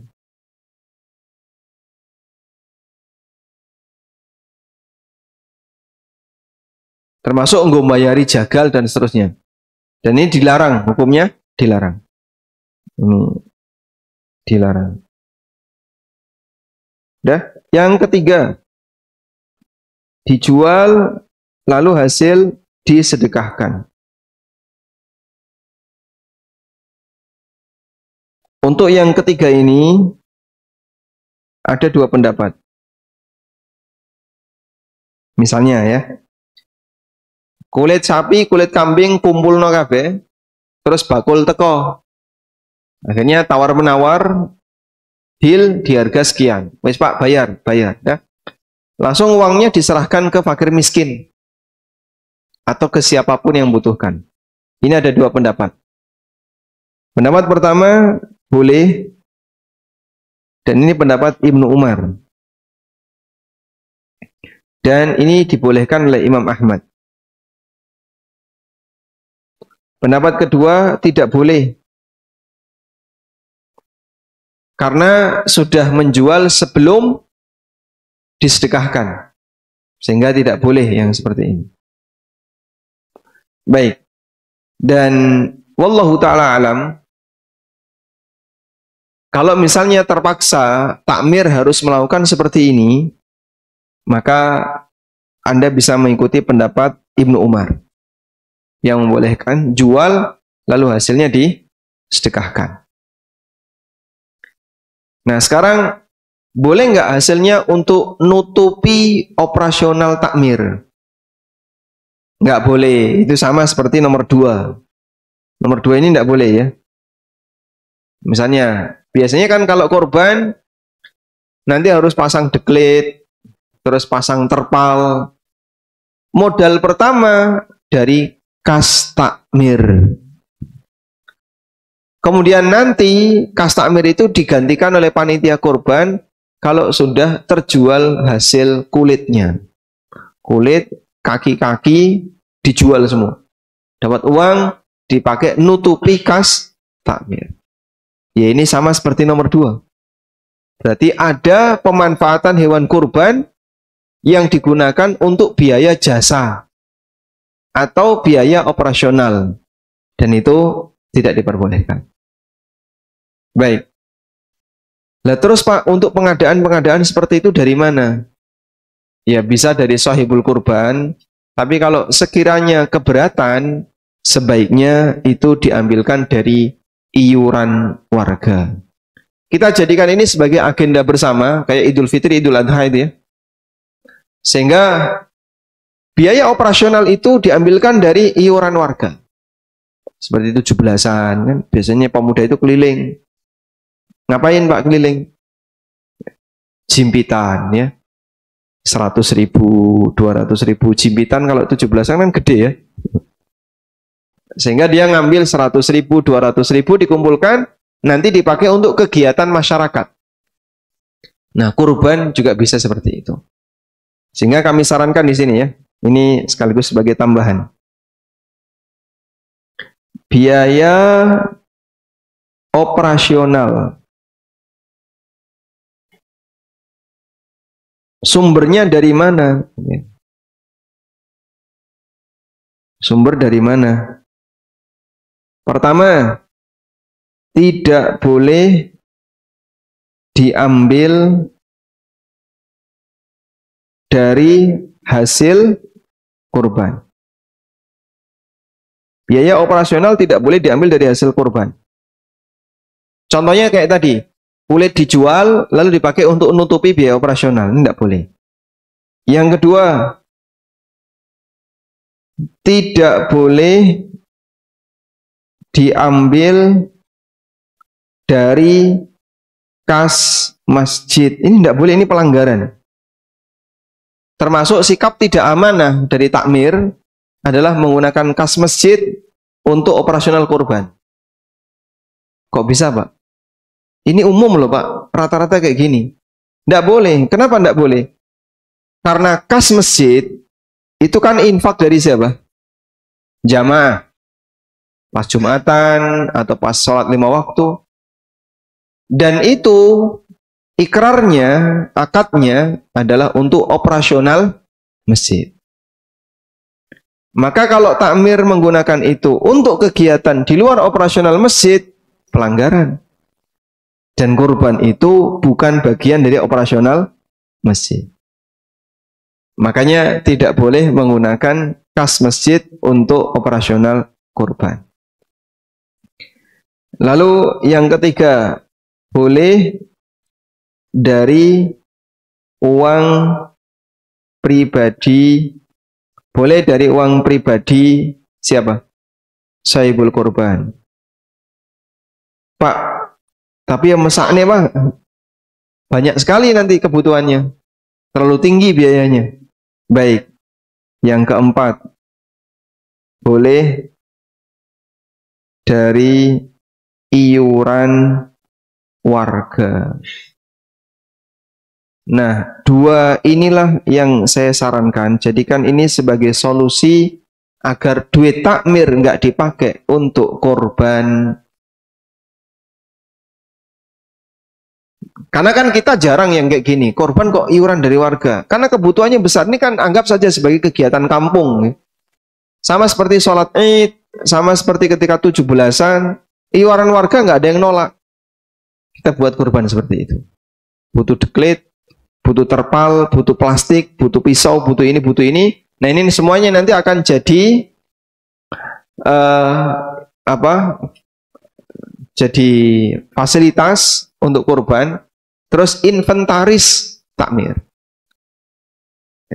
Termasuk ngombayari jagal dan seterusnya. Dan ini dilarang, hukumnya dilarang. Ini dilarang. Dah, yang ketiga, dijual lalu hasil disedekahkan. Untuk yang ketiga ini ada dua pendapat. Misalnya ya, kulit sapi, kulit kambing kumpul no kabeh, terus bakul teko. Akhirnya tawar menawar, deal di harga sekian. Wes Pak bayar ya. Langsung uangnya diserahkan ke fakir miskin atau ke siapapun yang membutuhkan. Ini ada dua pendapat. Pendapat pertama boleh, dan ini pendapat Ibnu Umar. Dan ini dibolehkan oleh Imam Ahmad. Pendapat kedua tidak boleh. karena sudah menjual sebelum disedekahkan, sehingga tidak boleh yang seperti ini. Baik, dan wallahu ta'ala alam, kalau misalnya terpaksa takmir harus melakukan seperti ini, maka Anda bisa mengikuti pendapat Ibnu Umar yang membolehkan jual lalu hasilnya disedekahkan. Nah sekarang, boleh nggak hasilnya untuk nutupi operasional takmir? Nggak boleh, itu sama seperti nomor 2. Nomor 2 ini nggak boleh ya. Misalnya, biasanya kan kalau korban, nanti harus pasang deklet, terus pasang terpal. Modal pertama dari kas takmir. Kemudian nanti kas takmir itu digantikan oleh panitia korban kalau sudah terjual hasil kulitnya. Kulit, kaki-kaki dijual semua. Dapat uang dipakai nutupi kas takmir. Ya ini sama seperti nomor 2. Berarti ada pemanfaatan hewan kurban yang digunakan untuk biaya jasa atau biaya operasional. Dan itu tidak diperbolehkan. Baik. Nah terus Pak, untuk pengadaan seperti itu dari mana? Ya bisa dari sahibul kurban, tapi kalau sekiranya keberatan, sebaiknya itu diambilkan dari iuran warga. Kita jadikan ini sebagai agenda bersama, kayak Idul Fitri, Idul Adha itu ya. Sehingga biaya operasional itu diambilkan dari iuran warga. Seperti 17-an, kan? Biasanya pemuda itu keliling. Ngapain Pak keliling? Jimpitan ya. 100.000, 200.000 jimpitan kalau 17-an kan gede ya. Sehingga dia ngambil 100.000, 200.000 dikumpulkan, nanti dipakai untuk kegiatan masyarakat. Nah, kurban juga bisa seperti itu. Sehingga kami sarankan di sini ya. Ini sekaligus sebagai tambahan. Biaya operasional. Sumbernya dari mana? Sumber dari mana? Pertama, tidak boleh diambil dari hasil kurban. Biaya operasional tidak boleh diambil dari hasil kurban. Contohnya kayak tadi, kulit dijual lalu dipakai untuk menutupi biaya operasional, ini tidak boleh. Yang kedua, tidak boleh diambil dari kas masjid. Ini tidak boleh, ini pelanggaran. Termasuk sikap tidak amanah dari takmir adalah menggunakan kas masjid untuk operasional kurban. Kok bisa Pak? Ini umum loh Pak, rata-rata kayak gini. Tidak boleh. Kenapa tidak boleh? Karena kas masjid itu kan infak dari siapa? Jamaah. Pas Jumatan atau pas sholat 5 waktu. Dan itu ikrarnya, akadnya adalah untuk operasional masjid. Maka kalau takmir menggunakan itu untuk kegiatan di luar operasional masjid, pelanggaran. Dan kurban itu bukan bagian dari operasional masjid. Makanya tidak boleh menggunakan kas masjid untuk operasional kurban. Lalu yang ketiga, boleh dari uang pribadi. Boleh dari uang pribadi siapa? Sahibul kurban. Pak, tapi yang mesaknya Pak, banyak sekali nanti kebutuhannya. Terlalu tinggi biayanya. Baik. Yang keempat, boleh dari iuran warga. Nah, 2 inilah yang saya sarankan. Jadikan ini sebagai solusi agar duit takmir nggak dipakai untuk korban Karena kan kita jarang yang kayak gini, korban kok iuran dari warga. Karena kebutuhannya besar, ini kan anggap saja sebagai kegiatan kampung. Sama seperti sholat Id, sama seperti ketika 17-an, iuran warga nggak ada yang nolak. Kita buat kurban seperti itu. Butuh deklit, butuh terpal, butuh plastik, butuh pisau, butuh ini, butuh ini. Nah ini semuanya nanti akan jadi jadi fasilitas untuk kurban, terus inventaris takmir.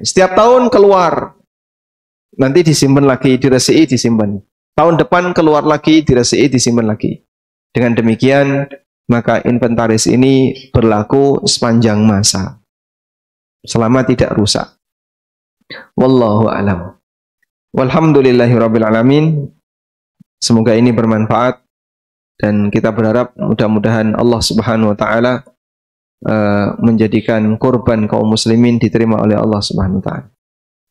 Setiap tahun keluar, nanti disimpan lagi, diresiki, disimpan. Tahun depan keluar lagi, diresiki, disimpan lagi. Dengan demikian, maka inventaris ini berlaku sepanjang masa, selama tidak rusak. Wallahu a'lam. Walhamdulillahirabbil alamin. Semoga ini bermanfaat dan kita berharap mudah-mudahan Allah Subhanahu wa taala menjadikan kurban kaum muslimin diterima oleh Allah Subhanahu wa taala.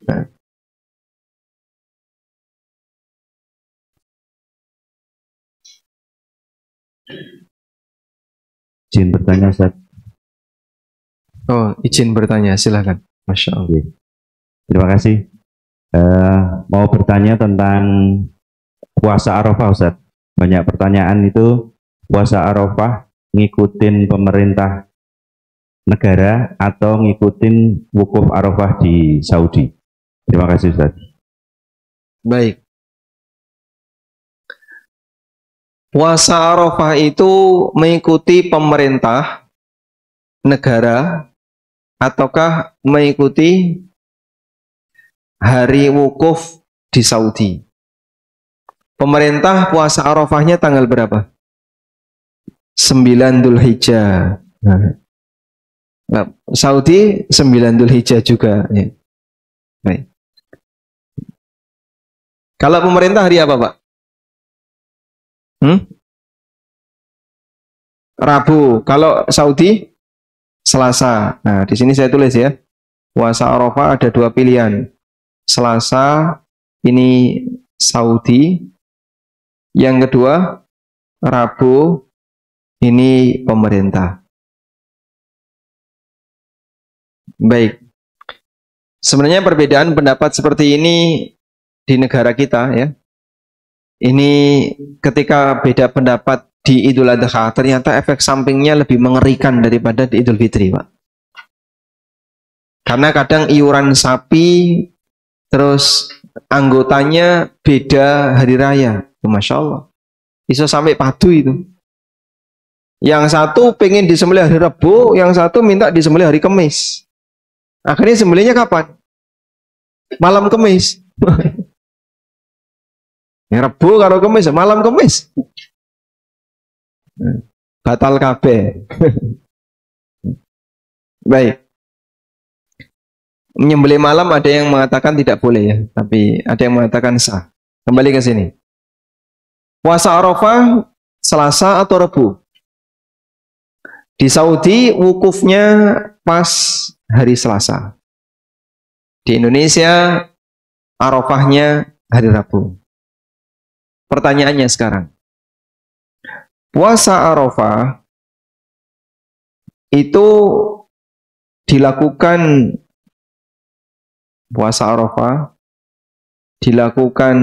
Nah. Izin bertanya, Ustaz. Oh, izin bertanya, silakan. Masya Allah. Terima kasih. Mau bertanya tentang puasa Arafah, Ustaz. Banyak pertanyaan itu, puasa Arafah ngikutin pemerintah negara atau ngikutin wukuf Arafah di Saudi. Terima kasih, Ustaz. Baik. Puasa Arafah itu mengikuti pemerintah negara ataukah mengikuti hari wukuf di Saudi? Pemerintah puasa Arafahnya tanggal berapa? 9 Dzulhijjah. Nah, Saudi 9 Dzulhijjah juga. Ya. Baik. Kalau pemerintah hari apa, Pak? Rabu. Kalau Saudi Selasa. Nah, di sini saya tulis ya. Puasa Arafah ada dua pilihan. Selasa ini Saudi. Yang kedua Rabu ini pemerintah. Baik. Sebenarnya perbedaan pendapat seperti ini di negara kita ya. Ini ketika beda pendapat di Idul Adha, ternyata efek sampingnya lebih mengerikan daripada di Idul Fitri, Pak. Karena kadang iuran sapi, terus anggotanya beda hari raya. Masya Allah. Bisa sampai padu itu. Yang satu pengen disembelih hari Rabu, yang satu minta disembelih hari Kamis. Akhirnya sembelihnya kapan? Malam Kamis. Yang Rabu karo Kamis, malam Kamis. Batal kabeh. Baik. Menyembelih malam ada yang mengatakan tidak boleh ya, tapi ada yang mengatakan sah. Kembali ke sini. Puasa Arafah Selasa atau Rabu? Di Saudi wukufnya pas hari Selasa. Di Indonesia Arafahnya hari Rabu. Pertanyaannya sekarang, puasa Arafah itu dilakukan, puasa Arafah dilakukan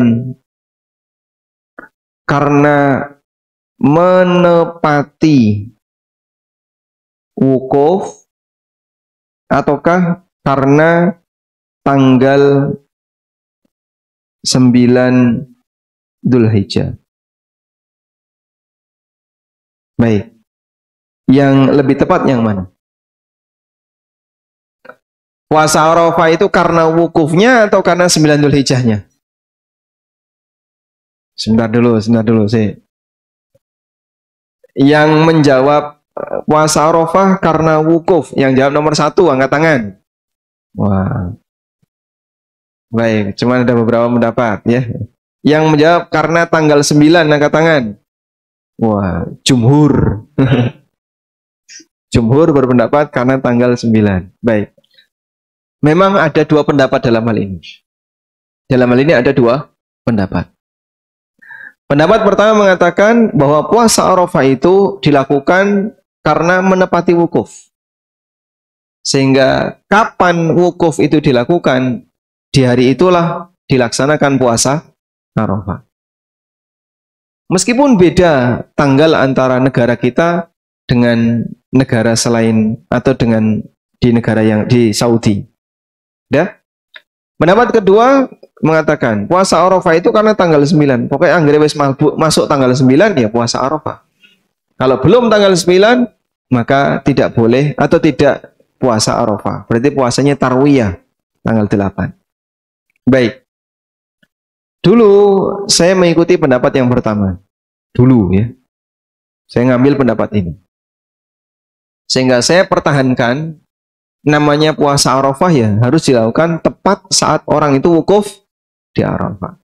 karena menepati wukuf ataukah karena tanggal 9 Dzulhijjah? Baik. Yang lebih tepat yang mana? Puasa Arafah itu karena wukufnya atau karena 9 Dzulhijjahnya? Sebentar dulu sih. Yang menjawab puasa Arafah karena wukuf, yang jawab nomor 1 angkat tangan. Wah. Baik, cuma ada beberapa pendapat ya. Yang menjawab karena tanggal 9 angkat tangan. Wah, jumhur. Jumhur berpendapat karena tanggal 9. Baik. Memang ada dua pendapat dalam hal ini. Dalam hal ini ada dua pendapat. Pendapat pertama mengatakan bahwa puasa Arafah itu dilakukan karena menepati wukuf. Sehingga kapan wukuf itu dilakukan, di hari itulah dilaksanakan puasa Arafah. Meskipun beda tanggal antara negara kita dengan negara selain atau dengan di negara yang di Saudi. Ya. Pendapat kedua mengatakan puasa Arafah itu karena tanggal 9. Pokoknya anggere wis masuk tanggal 9 ya puasa Arafah. Kalau belum tanggal 9 maka tidak boleh atau tidak puasa Arafah. Berarti puasanya tarwiyah tanggal 8. Baik. Dulu saya mengikuti pendapat yang pertama. Dulu ya. Saya ngambil pendapat ini. Sehingga saya pertahankan namanya puasa Arafah ya harus dilakukan tepat saat orang itu wukuf di Arafah.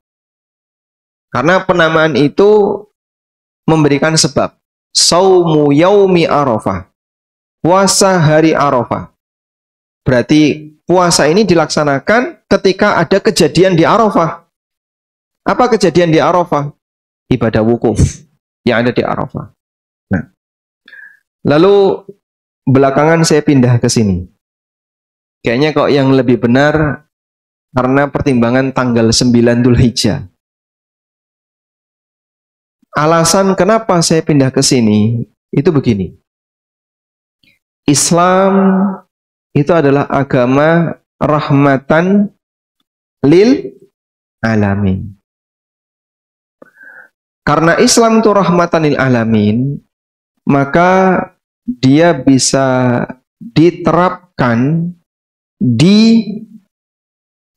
Karena penamaan itu memberikan sebab. Saumu yaumi Arafah. Puasa hari Arafah. Berarti puasa ini dilaksanakan ketika ada kejadian di Arafah. Apa kejadian di Arafah? Ibadah wukuf yang ada di Arafah. Nah, lalu belakangan saya pindah ke sini. Kayaknya kok yang lebih benar karena pertimbangan tanggal 9 Dzulhijjah. Alasan kenapa saya pindah ke sini itu begini. Islam itu adalah agama rahmatan lil alamin. Karena Islam itu rahmatan lil alamin, maka dia bisa diterapkan di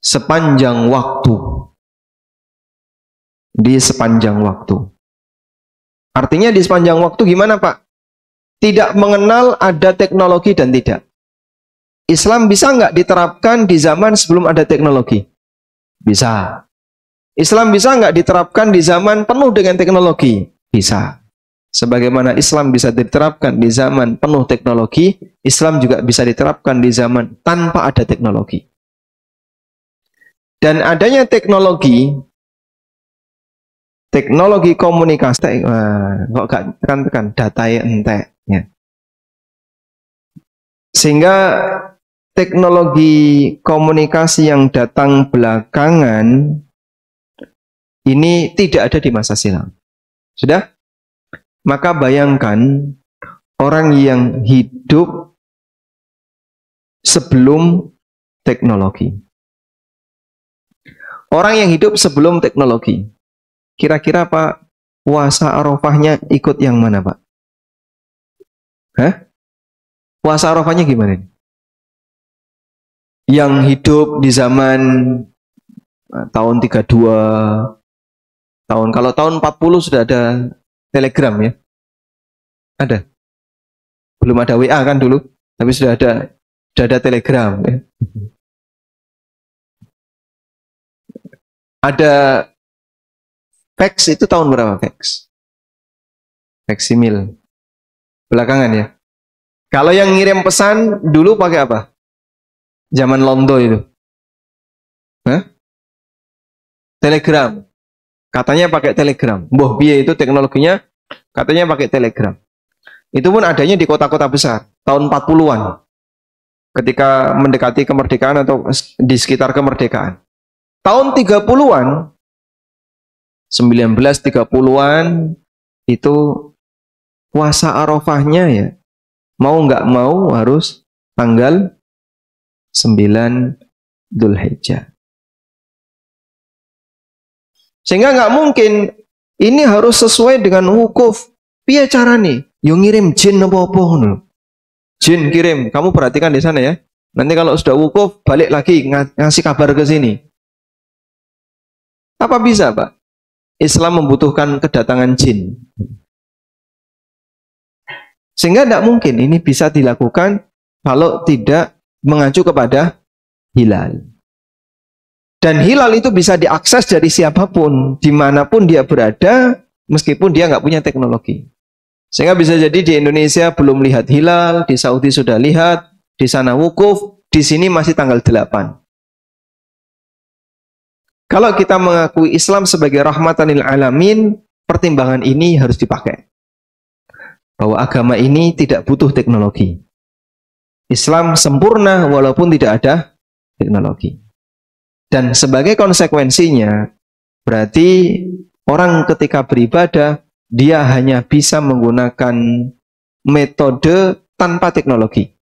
sepanjang waktu. Di sepanjang waktu. Artinya di sepanjang waktu gimana Pak? Tidak mengenal ada teknologi dan tidak. Islam bisa nggak diterapkan di zaman sebelum ada teknologi? Bisa. Islam bisa nggak diterapkan di zaman penuh dengan teknologi? Bisa. Sebagaimana Islam bisa diterapkan di zaman penuh teknologi, Islam juga bisa diterapkan di zaman tanpa ada teknologi. Dan adanya teknologi komunikasi, kok gak tekan-tekan, data entek. Ya. Sehingga teknologi komunikasi yang datang belakangan ini tidak ada di masa silam. Sudah? Maka bayangkan orang yang hidup sebelum teknologi. Orang yang hidup sebelum teknologi. Kira-kira Pak, puasa Arafahnya ikut yang mana Pak? Hah? Puasa Arafahnya gimana? Yang hidup di zaman tahun 32, kalau tahun 40 sudah ada Telegram ya? Ada? Belum ada WA kan dulu, tapi sudah ada Telegram ya? Ada fax itu tahun berapa fax? Faksimil. Belakangan ya. Kalau yang ngirim pesan dulu pakai apa? Zaman Londo itu. Hah? Telegram. Katanya pakai Telegram. Boh biaya itu teknologinya katanya pakai Telegram. Itu pun adanya di kota-kota besar. Tahun 40-an. Ketika mendekati kemerdekaan atau di sekitar kemerdekaan. Tahun 30-an 1930-an itu puasa Arafahnya ya mau nggak mau harus tanggal 9 Dzulhijjah. Sehingga nggak mungkin ini harus sesuai dengan wukuf. Piye carane? Yo ngirim jin apa-apa ngono. Jin kirim, kamu perhatikan di sana ya. Nanti kalau sudah wukuf balik lagi ngasih kabar ke sini. Apa bisa, Pak? Islam membutuhkan kedatangan jin. Sehingga tidak mungkin ini bisa dilakukan kalau tidak mengacu kepada hilal. Dan hilal itu bisa diakses dari siapapun, dimanapun dia berada, meskipun dia nggak punya teknologi. Sehingga bisa jadi di Indonesia belum lihat hilal, di Saudi sudah lihat, di sana wukuf, di sini masih tanggal 8. Kalau kita mengakui Islam sebagai rahmatan lil alamin, pertimbangan ini harus dipakai. bahwa agama ini tidak butuh teknologi. Islam sempurna walaupun tidak ada teknologi. Dan sebagai konsekuensinya, berarti orang ketika beribadah, dia hanya bisa menggunakan metode tanpa teknologi.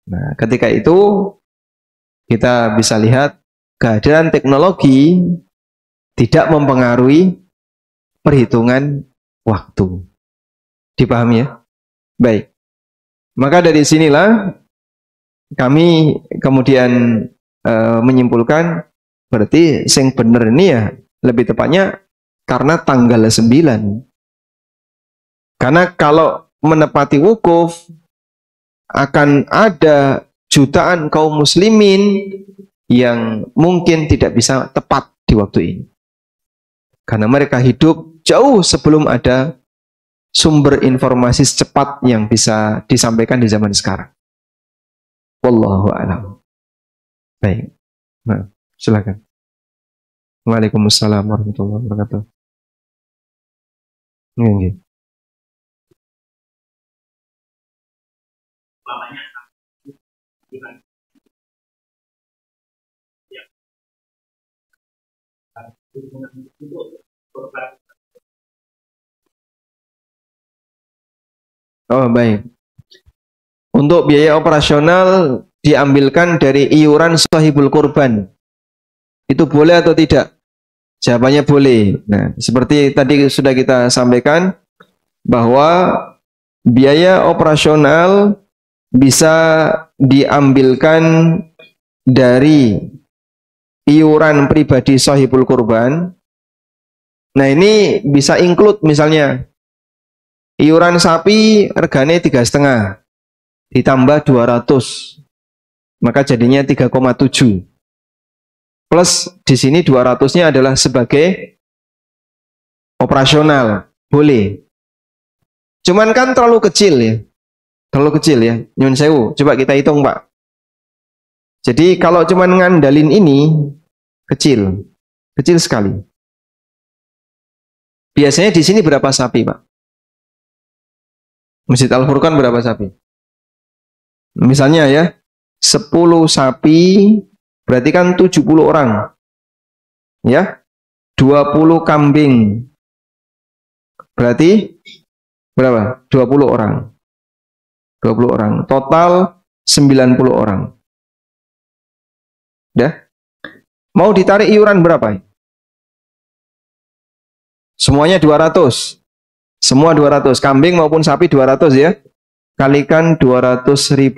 Nah, ketika itu kita bisa lihat kehadiran teknologi tidak mempengaruhi perhitungan waktu. Dipahami ya? Baik. Maka dari sinilah kami kemudian menyimpulkan berarti sing bener ini ya lebih tepatnya karena tanggal 9. Karena kalau menepati wukuf akan ada jutaan kaum muslimin yang mungkin tidak bisa tepat di waktu ini. Karena mereka hidup jauh sebelum ada sumber informasi secepat yang bisa disampaikan di zaman sekarang. Wallahu a'lam. Baik. Nah, silakan. Waalaikumsalam warahmatullahi wabarakatuh. Ini. Oh, baik. Untuk biaya operasional diambilkan dari iuran sahibul kurban. Itu boleh atau tidak? Jawabannya boleh. Nah, seperti tadi sudah kita sampaikan bahwa biaya operasional bisa diambilkan dari iuran pribadi sahibul kurban. Nah, ini bisa include misalnya iuran sapi regane 3,5 ditambah 200, maka jadinya 3,7. Plus di sini 200-nya adalah sebagai operasional, boleh. Cuman kan terlalu kecil ya. Terlalu kecil ya. Nyun sewu, coba kita hitung, Pak. Jadi kalau cuman ngandalin ini kecil. Kecil sekali. Biasanya di sini berapa sapi, Pak? Masjid Al-Furqan berapa sapi? Misalnya ya, 10 sapi berarti kan 70 orang. Ya. 20 kambing. Berarti berapa? 20 orang. 20 orang. Total 90 orang. Dah? Mau ditarik iuran berapa? Semuanya 200. Semua 200. Kambing maupun sapi 200 ya. Kalikan 200.000.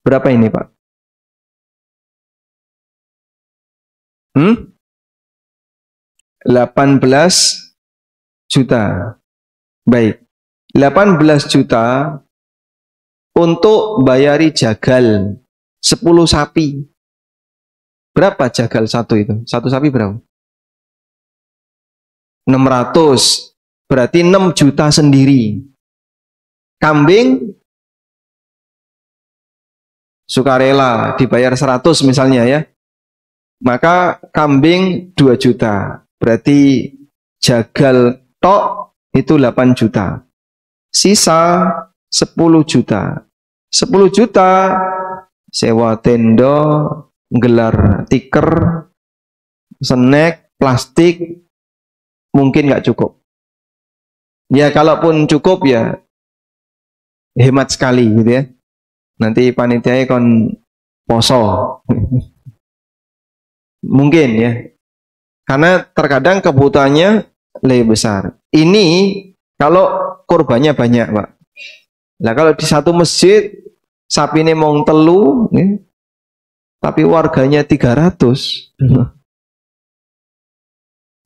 Berapa ini, Pak? 18 juta. Baik. 18 juta untuk bayari jagal 10 sapi. Berapa jagal satu itu? Satu sapi berapa? 600. Berarti 6 juta sendiri. Kambing sukarela dibayar 100 misalnya ya. Maka kambing 2 juta. Berarti jagal tok itu 8 juta. Sisa 10 juta. 10 juta sewa tenda, gelar tiker, snack, plastik, mungkin nggak cukup. Ya kalaupun cukup ya hemat sekali gitu ya. Nanti panitianya kon poso. Mungkin ya. Karena terkadang kebutuhannya lebih besar. Ini kalau korbannya banyak, Pak. Nah, kalau di satu masjid sapi ini mau telu ya, tapi warganya 300.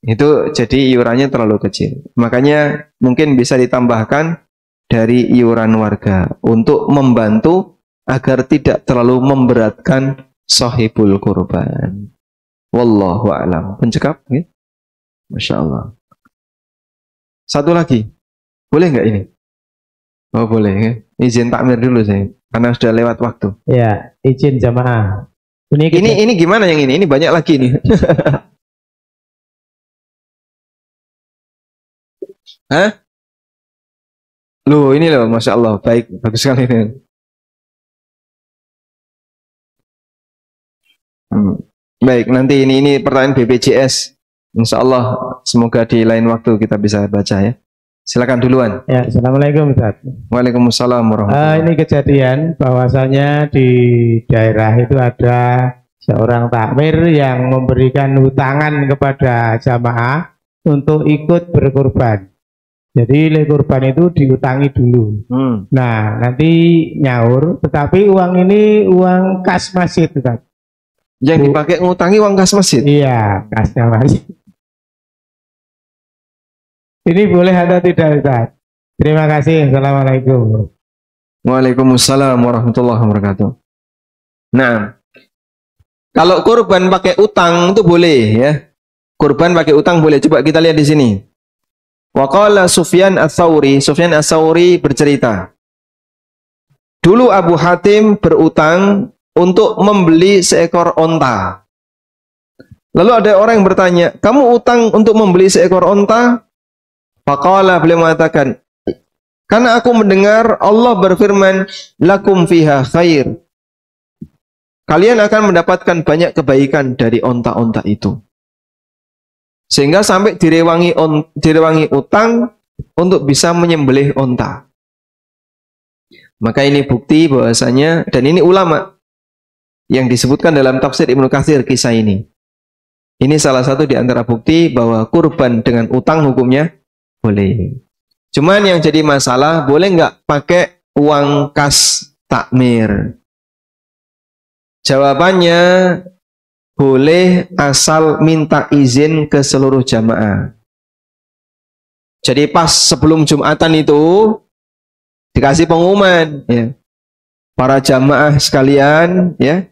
Itu jadi iurannya terlalu kecil. Makanya mungkin bisa ditambahkan dari iuran warga untuk membantu agar tidak terlalu memberatkan sahibul kurban. Wallahu a'lam. Pencekap ya? Masya Allah. Satu lagi. Boleh nggak ini? Oh boleh ya. Izin takmir dulu saya. Karena sudah lewat waktu. Ya, izin jamaah. Ini gimana yang ini? Ini banyak lagi nih. Hah? Loh, ini loh, Masya Allah, baik, bagus sekali ini. Baik, nanti ini pertanyaan BPJS. Insya Allah, semoga di lain waktu kita bisa baca ya. Silakan duluan. Ya, Assalamualaikum Ustaz. Waalaikumsalam warahmatullahi Ini kejadian bahwasanya di daerah itu ada seorang takmir yang memberikan hutangan kepada jamaah untuk ikut berkurban. Jadi kurban itu diutangi dulu. Nah, nanti nyaur, tetapi uang ini uang kas masjid, Ustaz. Yang dipakai ngutangi uang kas masjid? Iya, kasnya masjid. Ini boleh atau tidak, Ustaz? Terima kasih. Assalamualaikum. Waalaikumsalam warahmatullahi wabarakatuh. Nah, kalau kurban pakai utang itu boleh ya. Kurban pakai utang boleh. Coba kita lihat di sini. Waqala Sufyan Ats-Tsauri. Sufyan Ats-Tsauri bercerita. Dulu Abu Hatim berutang untuk membeli seekor onta. Lalu ada orang yang bertanya, kamu utang untuk membeli seekor onta? Faqala, beliau mengatakan, karena aku mendengar Allah berfirman, lakum fiha khair. Kalian akan mendapatkan banyak kebaikan dari onta-onta itu. Sehingga sampai direwangi utang untuk bisa menyembelih onta. Maka ini bukti bahwasanya, dan ini ulama yang disebutkan dalam tafsir Ibnu Katsir kisah ini. Ini salah satu di antara bukti bahwa kurban dengan utang hukumnya boleh. Cuman yang jadi masalah, boleh nggak pakai uang kas takmir? Jawabannya, boleh asal minta izin ke seluruh jamaah. Jadi pas sebelum Jumatan itu, dikasih pengumuman, ya. Para jamaah sekalian, ya,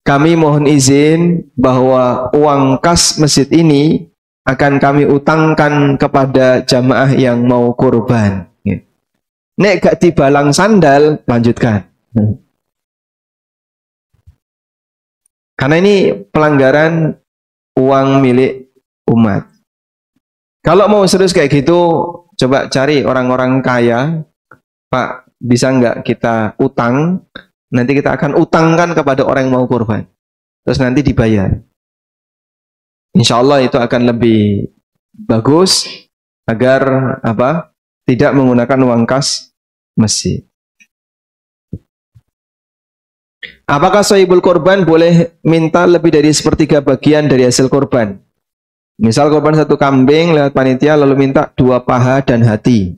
kami mohon izin bahwa uang kas masjid ini akan kami utangkan kepada jamaah yang mau kurban. Nek gak dibalang sandal, lanjutkan. Karena ini pelanggaran uang milik umat. Kalau mau serius kayak gitu, coba cari orang-orang kaya. Pak, bisa nggak kita utang? Nanti kita akan utangkan kepada orang yang mau kurban. Terus nanti dibayar. Insya Allah itu akan lebih bagus agar apa? Tidak menggunakan uang kas masjid. Apakah sahibul korban boleh minta lebih dari sepertiga bagian dari hasil korban? Misal korban satu kambing lewat panitia lalu minta 2 paha dan hati.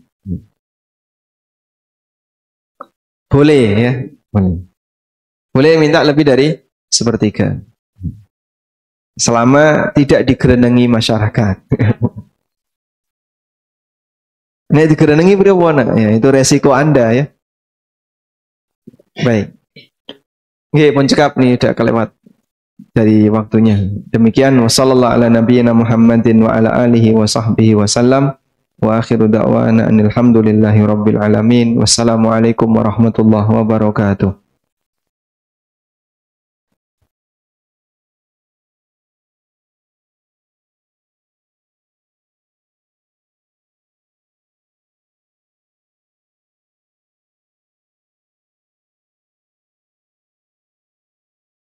Boleh ya. Boleh minta lebih dari sepertiga. Selama tidak digerenengi masyarakat. Ini digerenengi berapa? Ya, itu resiko Anda ya. Baik. Oke, pun cekap nih udah kelewat dari waktunya. Demikian wassallallahu ala nabiyyina Muhammadin wa ala alihi wa sahbihi wasallam. Wa akhiru da'wana anil hamdulillahi rabbil alamin. Wassalamualaikum warahmatullahi wabarakatuh.